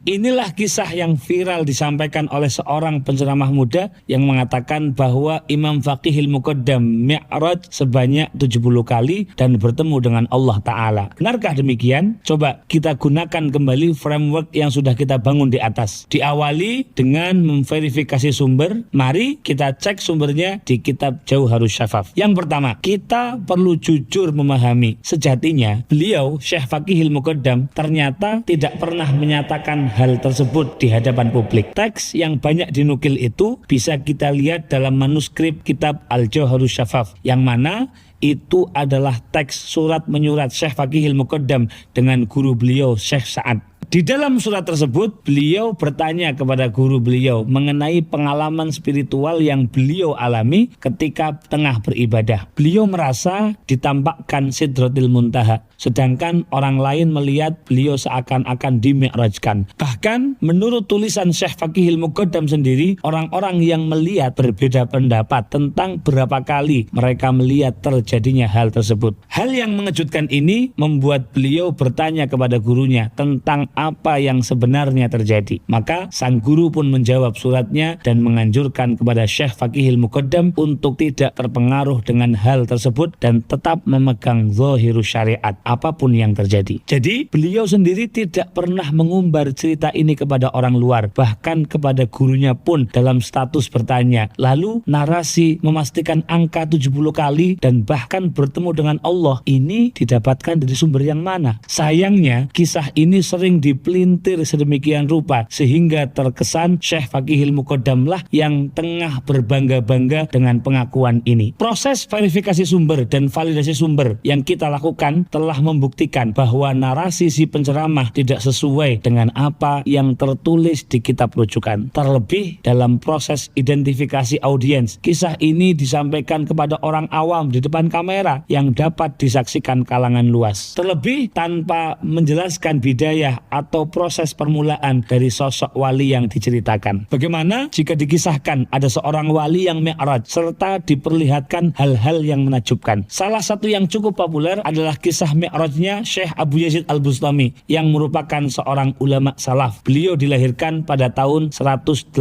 Inilah kisah yang viral disampaikan oleh seorang penceramah muda yang mengatakan bahwa Imam Faqihil Muqaddam Mi'raj sebanyak 70 kali dan bertemu dengan Allah Ta'ala. Benarkah demikian? Coba kita gunakan kembali framework yang sudah kita bangun di atas. Diawali dengan memverifikasi sumber. Mari kita cek sumbernya di kitab Jauharus Syafaf. Yang pertama, kita perlu jujur memahami sejatinya beliau Syekh Faqihil Muqaddam ternyata tidak pernah menyatakan hal tersebut di hadapan publik. Teks yang banyak dinukil itu bisa kita lihat dalam manuskrip kitab Al-Jauharus Syafaf, yang mana itu adalah teks surat menyurat Syekh Faqihil Muqaddam dengan guru beliau Syekh Sa'ad. Di dalam surat tersebut, beliau bertanya kepada guru beliau mengenai pengalaman spiritual yang beliau alami ketika tengah beribadah. Beliau merasa ditampakkan Sidratil Muntaha, sedangkan orang lain melihat beliau seakan-akan dimi'rajkan. Bahkan menurut tulisan Syekh Faqihil Muqaddam sendiri, orang-orang yang melihat berbeda pendapat tentang berapa kali mereka melihat terjadinya hal tersebut. Hal yang mengejutkan ini membuat beliau bertanya kepada gurunya tentang apa yang sebenarnya terjadi. Maka sang guru pun menjawab suratnya dan menganjurkan kepada Syekh Faqihil Muqaddam untuk tidak terpengaruh dengan hal tersebut dan tetap memegang zahirus syariat apapun yang terjadi. Jadi beliau sendiri tidak pernah mengumbar cerita ini kepada orang luar, bahkan kepada gurunya pun dalam status bertanya. Lalu narasi memastikan angka 70 kali dan bahkan bertemu dengan Allah ini didapatkan dari sumber yang mana? Sayangnya kisah ini sering dipelintir sedemikian rupa sehingga terkesan Syekh Faqihil Muqaddam lah yang tengah berbangga-bangga dengan pengakuan ini. Proses verifikasi sumber dan validasi sumber yang kita lakukan telah membuktikan bahwa narasi si penceramah tidak sesuai dengan apa yang tertulis di kitab rujukan. Terlebih dalam proses identifikasi audiens, kisah ini disampaikan kepada orang awam di depan kamera yang dapat disaksikan kalangan luas. Terlebih tanpa menjelaskan bidayah atau proses permulaan dari sosok wali yang diceritakan. Bagaimana jika dikisahkan ada seorang wali yang mi'raj serta diperlihatkan hal-hal yang menakjubkan? Salah satu yang cukup populer adalah kisah mi'rajnya Syekh Abu Yazid Al-Bustami yang merupakan seorang ulama salaf. Beliau dilahirkan pada tahun 188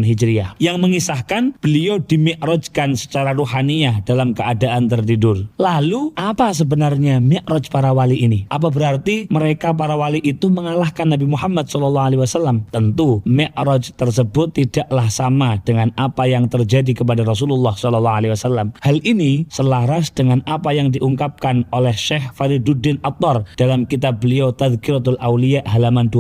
Hijriah yang mengisahkan beliau dimi'rajkan secara ruhaniyah dalam keadaan tertidur. Lalu apa sebenarnya mi'raj para wali ini? Apa berarti mereka para wali itu mengalahkan Nabi Muhammad SAW? Tentu mi'raj tersebut tidaklah sama dengan apa yang terjadi kepada Rasulullah SAW. Hal ini selaras dengan apa yang diungkapkan oleh Syekh Fariduddin Attar dalam kitab beliau Tadhkiratul Auliya halaman 200.